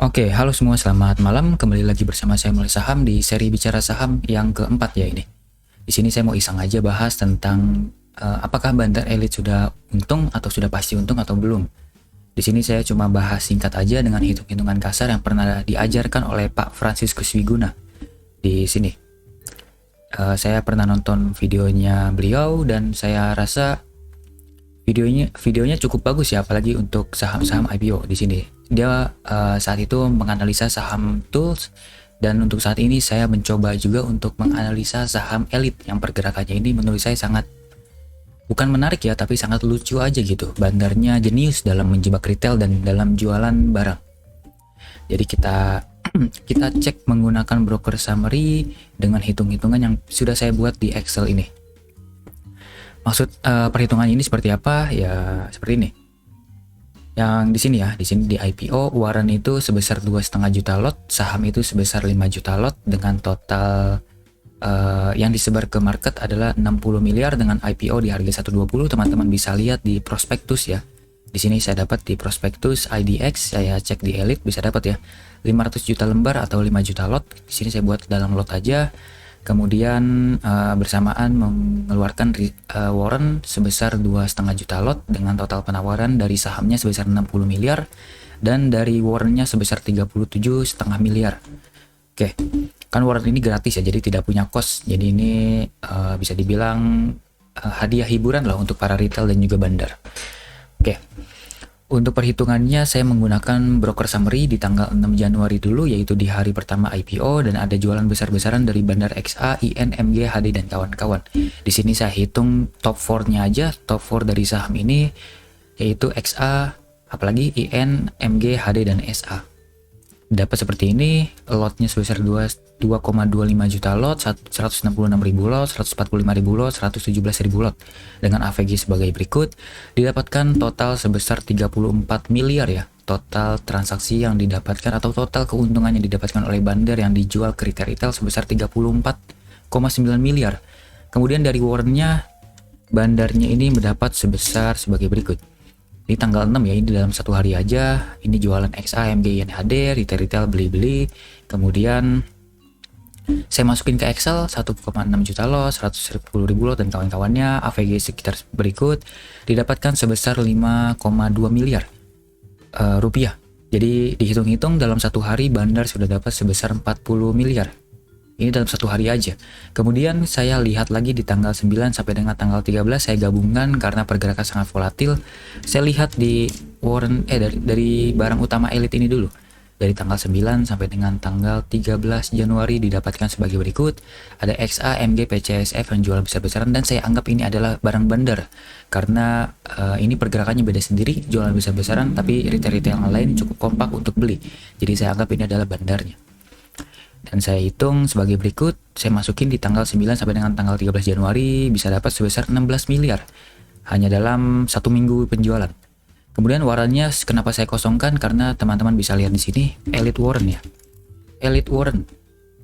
Oke, halo semua, selamat malam. Kembali lagi bersama saya Mulai Saham di seri Bicara Saham yang keempat ya ini. Di sini saya mau iseng aja bahas tentang apakah bandar elit sudah untung atau sudah pasti untung atau belum. Di sini saya cuma bahas singkat aja dengan hitung-hitungan kasar yang pernah diajarkan oleh Pak Franciscus Wiguna di sini. Saya pernah nonton videonya beliau dan saya rasa videonya cukup bagus ya, apalagi untuk saham-saham IPO di sini. Dia saat itu menganalisa saham tools, dan untuk saat ini saya mencoba juga untuk menganalisa saham elit yang pergerakannya ini menurut saya sangat, bukan menarik ya, tapi sangat lucu aja gitu. Bandarnya jenius dalam menjebak retail dan dalam jualan barang. Jadi kita kita cek menggunakan broker summary dengan hitung-hitungan yang sudah saya buat di Excel ini. Maksud perhitungan ini seperti apa? Ya seperti ini. Yang di sini ya, di sini di IPO warren itu sebesar 2,5 juta lot, saham itu sebesar 5 juta lot dengan total yang disebar ke market adalah 60 miliar dengan IPO di harga 120. Teman-teman bisa lihat di prospektus ya. Di sini saya dapat di prospektus IDX, saya cek di Elite bisa dapat ya. 500 juta lembar atau 5 juta lot. Di sini saya buat dalam lot aja. Kemudian bersamaan mengeluarkan warren sebesar 2,5 juta lot dengan total penawaran dari sahamnya sebesar 60 miliar dan dari warrennya sebesar 37,5 miliar. Oke, kan warren ini gratis ya, jadi tidak punya cost. Jadi ini bisa dibilang hadiah hiburan lah untuk para retail dan juga bandar. Oke. Untuk perhitungannya saya menggunakan broker summary di tanggal 6 Januari dulu, yaitu di hari pertama IPO, dan ada jualan besar-besaran dari Bandar XA, IN, MG, HD dan kawan-kawan. Di sini saya hitung top 4-nya aja, top 4 dari saham ini yaitu XA, apalagi IN, MG, HD dan SA. Dapat seperti ini, lotnya sebesar 2,25 juta lot, 166.000 lot, 145.000 lot, 117.000 lot. Dengan AVG sebagai berikut, didapatkan total sebesar 34 miliar ya. Total transaksi yang didapatkan atau total keuntungan yang didapatkan oleh bandar yang dijual ke retail sebesar 34,9 miliar. Kemudian dari warrennya, bandarnya ini mendapat sebesar sebagai berikut. Ini tanggal 6 ya, ini dalam satu hari aja. Ini jualan XA, MG, NHD, retail beli-beli. Kemudian saya masukin ke Excel 1,6 juta lot, 110.000 lot dan kawan-kawannya. AVG sekitar berikut didapatkan sebesar 5,2 miliar rupiah. Jadi dihitung-hitung dalam satu hari bandar sudah dapat sebesar 40 miliar. Ini dalam satu hari aja. Kemudian saya lihat lagi di tanggal 9 sampai dengan tanggal 13, saya gabungkan karena pergerakan sangat volatil. Saya lihat di warren dari barang utama elit ini dulu. Dari tanggal 9 sampai dengan tanggal 13 Januari didapatkan sebagai berikut. Ada XA, MG, PCSF yang jual besar-besaran, dan saya anggap ini adalah barang bandar. Karena ini pergerakannya beda sendiri, jualan besar-besaran, tapi retail-retail yang lain cukup kompak untuk beli. Jadi saya anggap ini adalah bandarnya. Dan saya hitung sebagai berikut, saya masukin di tanggal 9 sampai dengan tanggal 13 Januari bisa dapat sebesar 16 miliar hanya dalam satu minggu penjualan. Kemudian warrennya kenapa saya kosongkan, karena teman-teman bisa lihat di sini Elite Warren ya. Elite Warren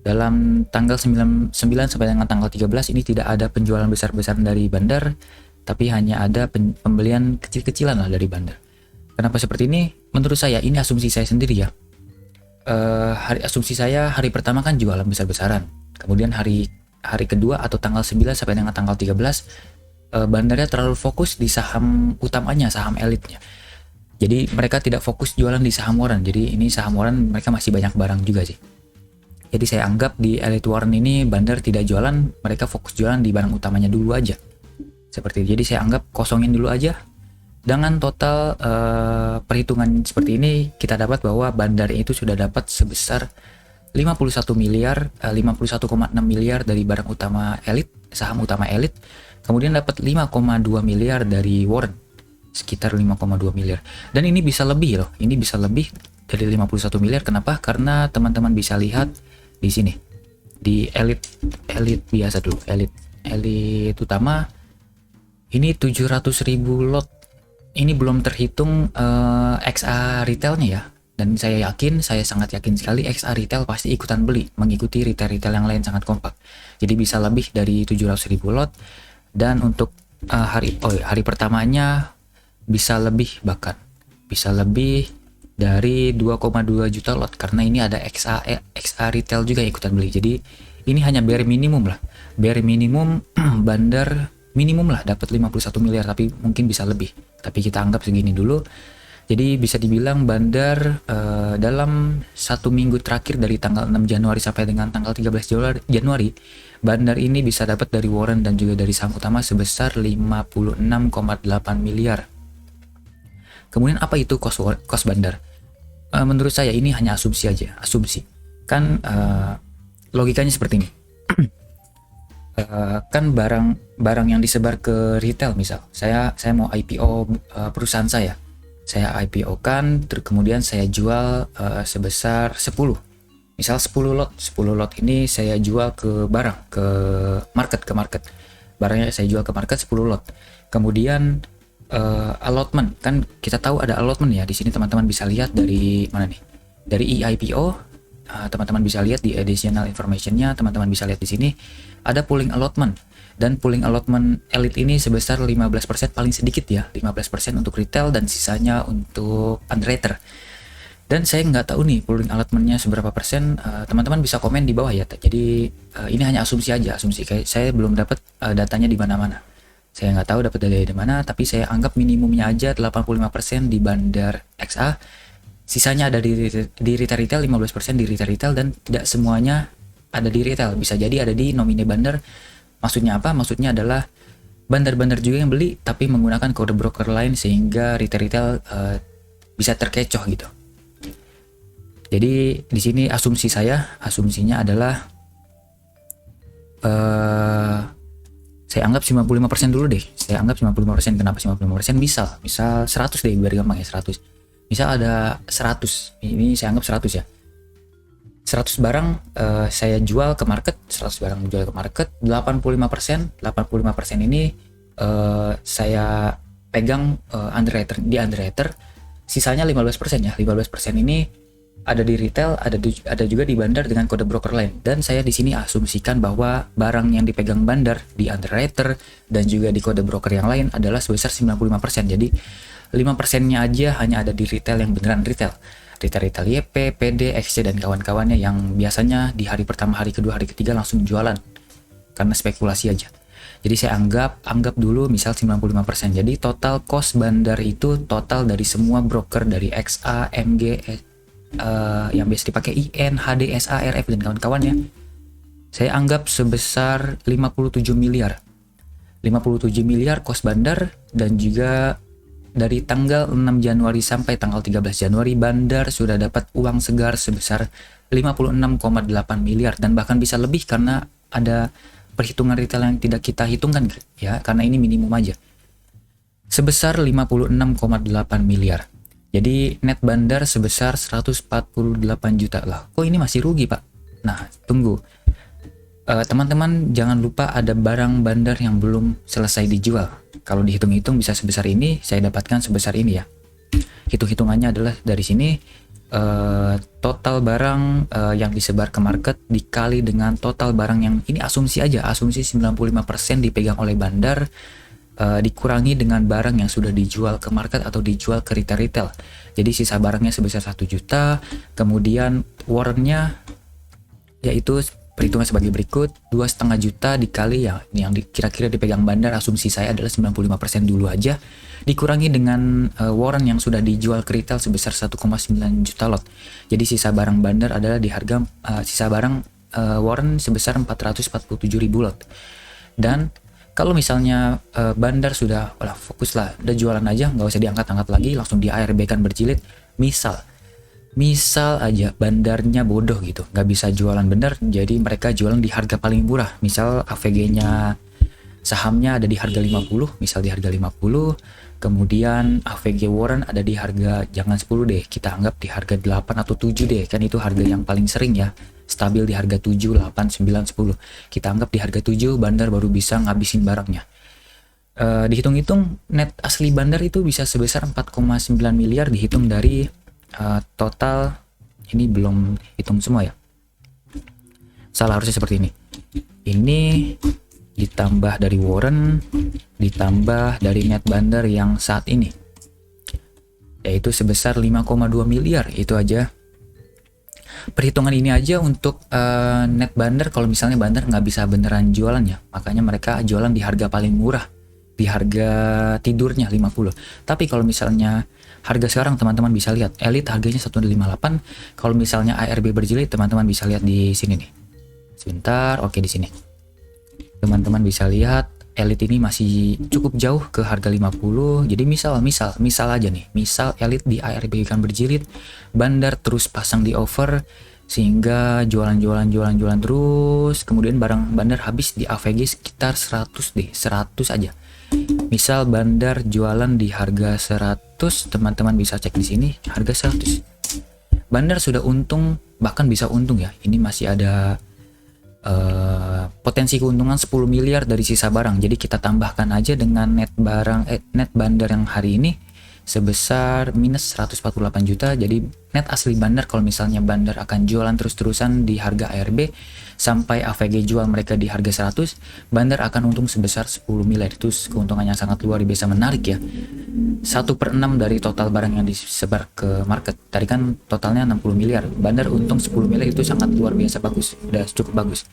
dalam tanggal 9 sampai dengan tanggal 13 ini tidak ada penjualan besar-besaran dari bandar, tapi hanya ada pembelian kecil-kecilan lah dari bandar. Kenapa seperti ini? Menurut saya ini asumsi saya sendiri ya. Asumsi saya hari pertama kan jualan besar-besaran, kemudian hari kedua atau tanggal 9 sampai dengan tanggal 13 bandarnya terlalu fokus di saham utamanya, saham elitnya. Jadi mereka tidak fokus jualan di saham warren. Jadi ini saham warren mereka masih banyak barang juga sih. Jadi saya anggap di Elite Warren ini bandar tidak jualan, mereka fokus jualan di barang utamanya dulu aja. Seperti itu. Jadi saya anggap kosongin dulu aja. Dengan total perhitungan seperti ini, kita dapat bahwa bandar itu sudah dapat sebesar 51 miliar, 51,6 miliar dari barang utama elit, saham utama elit. Kemudian dapat 5,2 miliar dari warren, sekitar 5,2 miliar. Dan ini bisa lebih loh, ini bisa lebih dari 51 miliar. Kenapa? Karena teman-teman bisa lihat di sini, di elit biasa dulu, elit utama, ini 700.000 lot. Ini belum terhitung XA retailnya ya. Dan saya sangat yakin sekali XA retail pasti ikutan beli, mengikuti retail-retail yang lain sangat kompak. Jadi bisa lebih dari 700.000 lot. Dan untuk hari pertamanya bisa lebih, bahkan bisa lebih dari 2,2 juta lot, karena ini ada XA retail juga yang ikutan beli. Jadi ini hanya bare minimum lah, bare minimum bandar minimum lah dapat 51 miliar, tapi mungkin bisa lebih, tapi kita anggap segini dulu. Jadi bisa dibilang bandar dalam 1 minggu terakhir dari tanggal 6 Januari sampai dengan tanggal 13 Januari, bandar ini bisa dapat dari warrant dan juga dari saham utama sebesar 56,8 miliar. Kemudian apa itu cost bandar? Menurut saya ini hanya asumsi aja, asumsi. Kan logikanya seperti ini. Kan barang yang disebar ke retail, misal saya mau IPO perusahaan saya IPO kan, kemudian saya jual sebesar 10, misal 10 lot ini saya jual ke market, barangnya saya jual ke market 10 lot. Kemudian allotment, kan kita tahu ada allotment ya. Di sini teman-teman bisa lihat dari mana nih, dari IPO. Teman-teman bisa lihat di additional informationnya, teman-teman bisa lihat di sini ada pooling allotment, dan pooling allotment elite ini sebesar 15%, paling sedikit ya, 15% untuk retail dan sisanya untuk underwriter. Dan saya nggak tahu nih pooling allotmentnya seberapa persen, teman-teman bisa komen di bawah ya. Jadi ini hanya asumsi aja, asumsi, kayak saya belum dapat datanya di mana-mana. Saya nggak tahu dapat dari mana, tapi saya anggap minimumnya aja 85% di bandar XA, sisanya ada di retail, 15% di retail, dan tidak semuanya ada di retail, bisa jadi ada di nomine bandar. Maksudnya apa? Maksudnya adalah bandar-bandar juga yang beli tapi menggunakan kode broker lain sehingga retail bisa terkecoh gitu. Jadi di sini asumsinya adalah saya anggap 95% dulu deh. Saya anggap 95%. Kenapa 95%? Misal 100 deh, biar gampang ya, 100. Misal ada 100. Ini saya anggap 100 ya. 100 barang saya jual ke market, 100 barang jual ke market, 85% ini saya pegang underwriter, sisanya 15% ya. 15% ini ada di retail, ada juga di bandar dengan kode broker lain. Dan saya di sini asumsikan bahwa barang yang dipegang bandar di underwriter dan juga di kode broker yang lain adalah sebesar 95%. Jadi 5%-nya aja hanya ada di retail yang beneran retail YP, PD, XC dan kawan-kawannya yang biasanya di hari pertama, hari kedua, hari ketiga langsung jualan karena spekulasi aja. Jadi saya anggap dulu misal 95%. Jadi total cost bandar itu total dari semua broker, dari XA, MG, yang biasa dipakai IN, HD, SA, RF dan kawan-kawannya, saya anggap sebesar 57 miliar. 57 miliar cost bandar, dan juga dari tanggal 6 Januari sampai tanggal 13 Januari bandar sudah dapat uang segar sebesar 56,8 miliar, dan bahkan bisa lebih karena ada perhitungan retail yang tidak kita hitungkan ya, karena ini minimum aja. Sebesar 56,8 miliar. Jadi net bandar sebesar 148 juta lah. Kok ini masih rugi, Pak? Nah, tunggu. Teman-teman jangan lupa ada barang bandar yang belum selesai dijual. Kalau dihitung-hitung bisa sebesar ini, saya dapatkan sebesar ini ya. Hitung-hitungannya adalah dari sini total barang yang disebar ke market dikali dengan total barang yang ini, asumsi aja, asumsi 95% dipegang oleh bandar, dikurangi dengan barang yang sudah dijual ke market atau dijual ke retail. Jadi sisa barangnya sebesar 1 juta, kemudian warrantnya yaitu perhitungan sebagai berikut, 2,5 juta dikali ya, ini yang kira-kira dipegang bandar, asumsi saya adalah 95% dulu aja, dikurangi dengan warrant yang sudah dijual ke retail sebesar 1,9 juta lot. Jadi sisa barang bandar adalah di harga sisa barang warrant sebesar 447.000 lot. Dan kalau misalnya bandar sudah fokus lah, udah jualan aja, nggak usah diangkat-angkat lagi, langsung di ARB kan berjilid. Misal aja bandarnya bodoh gitu, nggak bisa jualan bener, jadi mereka jualan di harga paling murah. Misal AVG-nya sahamnya ada di harga 50, misal di harga 50, kemudian AVG warrant ada di harga, jangan 10 deh, kita anggap di harga 8 atau 7 deh, kan itu harga yang paling sering ya, stabil di harga 7, 8, 9, 10. Kita anggap di harga 7 bandar baru bisa ngabisin barangnya. Dihitung-hitung net asli bandar itu bisa sebesar 4,9 miliar dihitung dari total, ini belum hitung semua ya, salah, harusnya seperti ini. Ini ditambah dari warrant, ditambah dari net bandar yang saat ini. yaitu sebesar 5,2 miliar. Itu aja perhitungan ini aja untuk net Bandar. Kalau misalnya Bandar nggak bisa beneran jualan ya, makanya mereka jualan di harga paling murah, di harga tidurnya 50. Tapi kalau misalnya harga sekarang teman-teman bisa lihat, Elite harganya 158. Kalau misalnya ARB berjilid teman-teman bisa lihat di sini nih. Sebentar, oke di sini. Teman-teman bisa lihat Elite ini masih cukup jauh ke harga 50. Jadi misal aja nih. Misal Elite di ARB kan berjilid, Bandar terus pasang di over sehingga jualan terus, kemudian barang Bandar habis di AVG sekitar 100 deh, 100 aja. Misal Bandar jualan di harga 100, teman-teman bisa cek di sini harga 100. Bandar sudah untung, bahkan bisa untung ya. Ini masih ada potensi keuntungan 10 miliar dari sisa barang. Jadi kita tambahkan aja dengan net Bandar yang hari ini sebesar minus 148 juta. Jadi net asli Bandar kalau misalnya Bandar akan jualan terus-terusan di harga ARB sampai AVG jual mereka di harga 100, Bandar akan untung sebesar 10 miliar. Itu keuntungannya sangat luar biasa menarik ya. 1/6 dari total barang yang disebar ke market. Tadi kan totalnya 60 miliar. Bandar untung 10 miliar, itu sangat luar biasa bagus. Udah cukup bagus.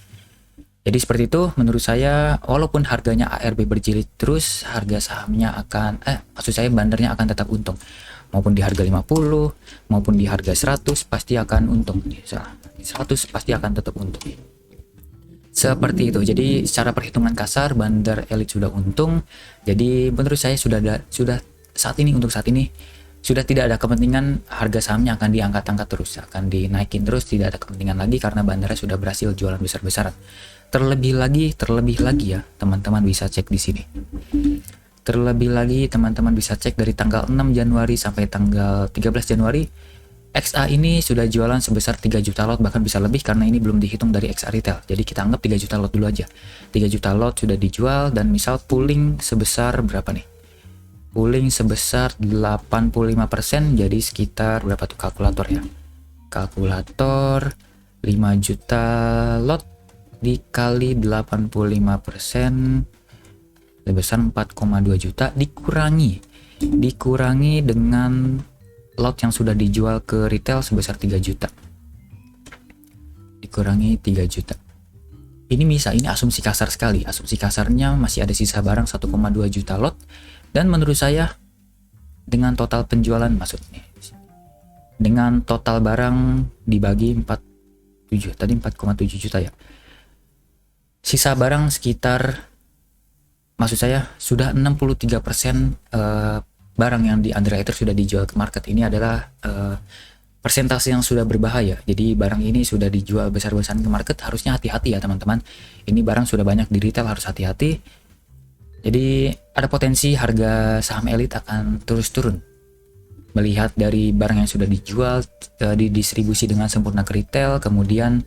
Jadi seperti itu menurut saya, walaupun harganya ARB berjilid terus, harga sahamnya akan maksud saya Bandarnya akan tetap untung. Maupun di harga 50 maupun di harga 100 pasti akan untung. 100 pasti akan tetap untung. Seperti itu. Jadi secara perhitungan kasar Bandar Elite sudah untung. Jadi menurut saya sudah saat ini sudah tidak ada kepentingan harga sahamnya akan diangkat-angkat terus, akan dinaikin terus, tidak ada kepentingan lagi karena Bandarnya sudah berhasil jualan besar-besaran. Terlebih lagi ya, teman-teman bisa cek di sini. Terlebih lagi teman-teman bisa cek dari tanggal 6 Januari sampai tanggal 13 Januari XA ini sudah jualan sebesar 3 juta lot, bahkan bisa lebih karena ini belum dihitung dari XA retail. Jadi kita anggap 3 juta lot dulu aja. 3 juta lot sudah dijual dan misal pooling sebesar berapa nih? Pooling sebesar 85%, jadi sekitar berapa tuh kalkulator ya? Kalkulator 5 juta lot dikali 85% sebesar 4,2 juta dikurangi dengan lot yang sudah dijual ke retail sebesar 3 juta. Dikurangi 3 juta. Ini asumsi kasar sekali. Asumsi kasarnya masih ada sisa barang 1,2 juta lot. Dan menurut saya dengan total penjualan dengan total barang dibagi 4,7 juta ya. Sisa barang sekitar, maksud saya sudah 63% barang yang di underwriter sudah dijual ke market. Ini adalah persentase yang sudah berbahaya. Jadi barang ini sudah dijual besar-besaran ke market, harusnya hati-hati ya teman-teman. Ini barang sudah banyak di retail, harus hati-hati. Jadi ada potensi harga saham Elite akan terus turun. Melihat dari barang yang sudah dijual, didistribusi dengan sempurna ke retail, kemudian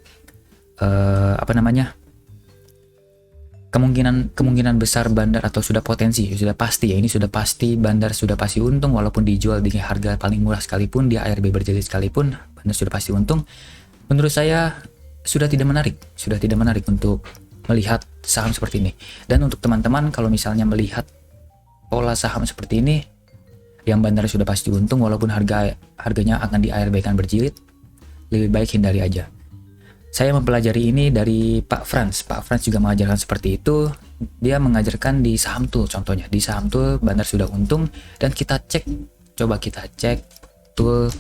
kemungkinan besar Bandar atau sudah pasti Bandar sudah pasti untung walaupun dijual di harga paling murah sekalipun, di ARB berjilid sekalipun, Bandar sudah pasti untung. Menurut saya sudah tidak menarik untuk melihat saham seperti ini. Dan untuk teman-teman kalau misalnya melihat pola saham seperti ini yang Bandar sudah pasti untung walaupun harganya akan di ARB kan berjilid, lebih baik hindari aja. Saya mempelajari ini dari Pak Frans juga mengajarkan seperti itu. Dia mengajarkan di saham tool, contohnya di saham tool Bandar sudah untung, dan kita cek tool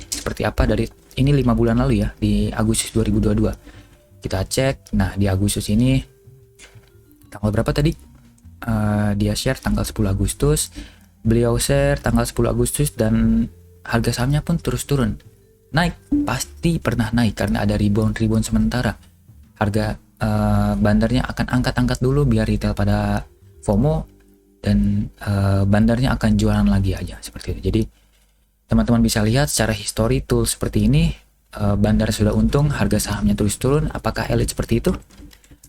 seperti apa dari ini 5 bulan lalu ya, di Agustus 2022 kita cek. Nah di Agustus ini tanggal berapa tadi? Dia share tanggal 10 Agustus, beliau share tanggal 10 Agustus, dan harga sahamnya pun terus turun. Naik, pasti pernah naik karena ada rebound sementara. Harga Bandarnya akan angkat-angkat dulu biar retail pada FOMO, dan Bandarnya akan jualan lagi aja seperti itu. Jadi teman-teman bisa lihat secara history tool seperti ini, Bandar sudah untung, harga sahamnya terus turun. Apakah Elite seperti itu?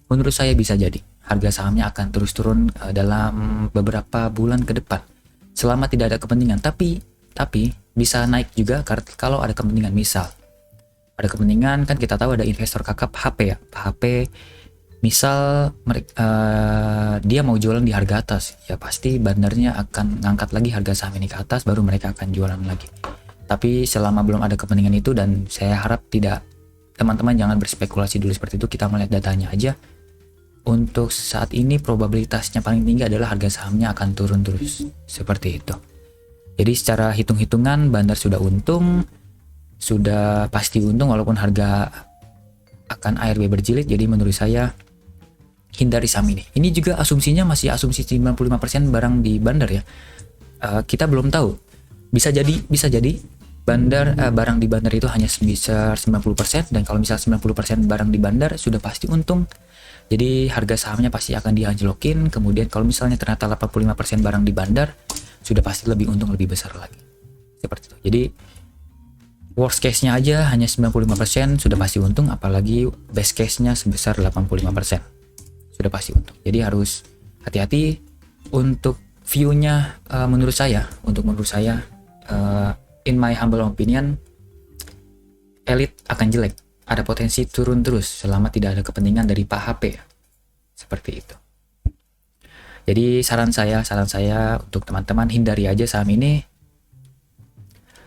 Menurut saya bisa jadi harga sahamnya akan terus turun dalam beberapa bulan ke depan selama tidak ada kepentingan. Tapi bisa naik juga kalau ada kepentingan. Misal ada kepentingan, kan kita tahu ada investor kakap HP ya. HP Misal dia mau jualan di harga atas, ya pasti bandarnya akan ngangkat lagi harga saham ini ke atas, baru mereka akan jualan lagi. Tapi selama belum ada kepentingan itu, dan saya harap tidak, teman-teman jangan berspekulasi dulu seperti itu, kita melihat datanya aja. Untuk saat ini probabilitasnya paling tinggi adalah harga sahamnya akan turun terus, seperti itu. Jadi secara hitung-hitungan bandar sudah untung, sudah pasti untung walaupun harga akan ARB berjilid. Jadi menurut saya hindari saham ini. Ini juga asumsinya masih asumsi 95% barang di bandar ya. Kita belum tahu. Bisa jadi barang di bandar itu hanya sebesar 90%, dan kalau misal 90% barang di bandar sudah pasti untung. Jadi harga sahamnya pasti akan dianjlokin. Kemudian kalau misalnya ternyata 85% barang di bandar, sudah pasti lebih untung, lebih besar lagi. Seperti itu. Jadi worst case-nya aja hanya 95% sudah pasti untung, apalagi best case-nya sebesar 85%. Sudah pasti untung. Jadi harus hati-hati. Untuk view-nya menurut saya, in my humble opinion, Elite akan jelek. Ada potensi turun terus selama tidak ada kepentingan dari Pak HP. Seperti itu. Jadi saran saya untuk teman-teman, hindari aja saham ini.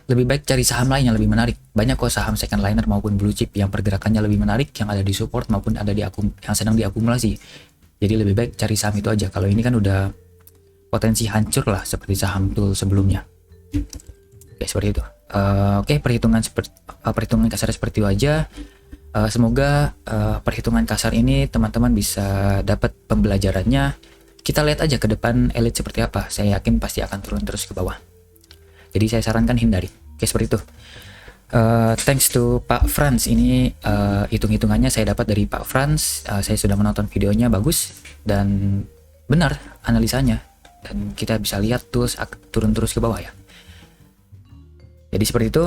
Lebih baik cari saham lain yang lebih menarik. Banyak kok saham second liner maupun blue chip yang pergerakannya lebih menarik, yang ada di support maupun ada yang sedang diakumulasi. Jadi lebih baik cari saham itu aja. Kalau ini kan udah potensi hancur lah, seperti saham tool sebelumnya. Oke, seperti itu. Oke, perhitungan kasar seperti itu aja. Semoga perhitungan kasar ini teman-teman bisa dapat pembelajarannya. Kita lihat aja ke depan Elite seperti apa. Saya yakin pasti akan turun terus ke bawah. Jadi saya sarankan hindari. Oke, seperti itu. Thanks to Pak Franz. Ini hitung-hitungannya saya dapat dari Pak Franz. Saya sudah menonton videonya, bagus dan benar analisanya. Dan kita bisa lihat terus turun terus ke bawah ya. Jadi seperti itu.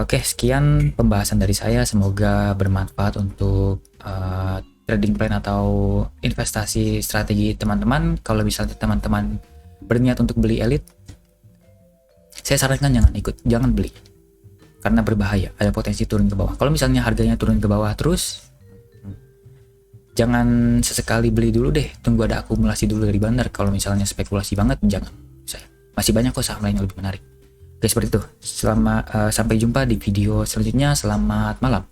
Oke, sekian pembahasan dari saya. Semoga bermanfaat untuk trading plan atau investasi strategi teman-teman. Kalau misalnya teman-teman berniat untuk beli Elite, saya sarankan jangan beli, karena berbahaya, ada potensi turun ke bawah. Kalau misalnya harganya turun ke bawah terus, jangan sesekali beli dulu deh, tunggu ada akumulasi dulu dari bandar. Kalau misalnya spekulasi banget, jangan. Masih banyak kok saham lain yang lebih menarik. Oke, seperti itu. Sampai jumpa di video selanjutnya. Selamat malam.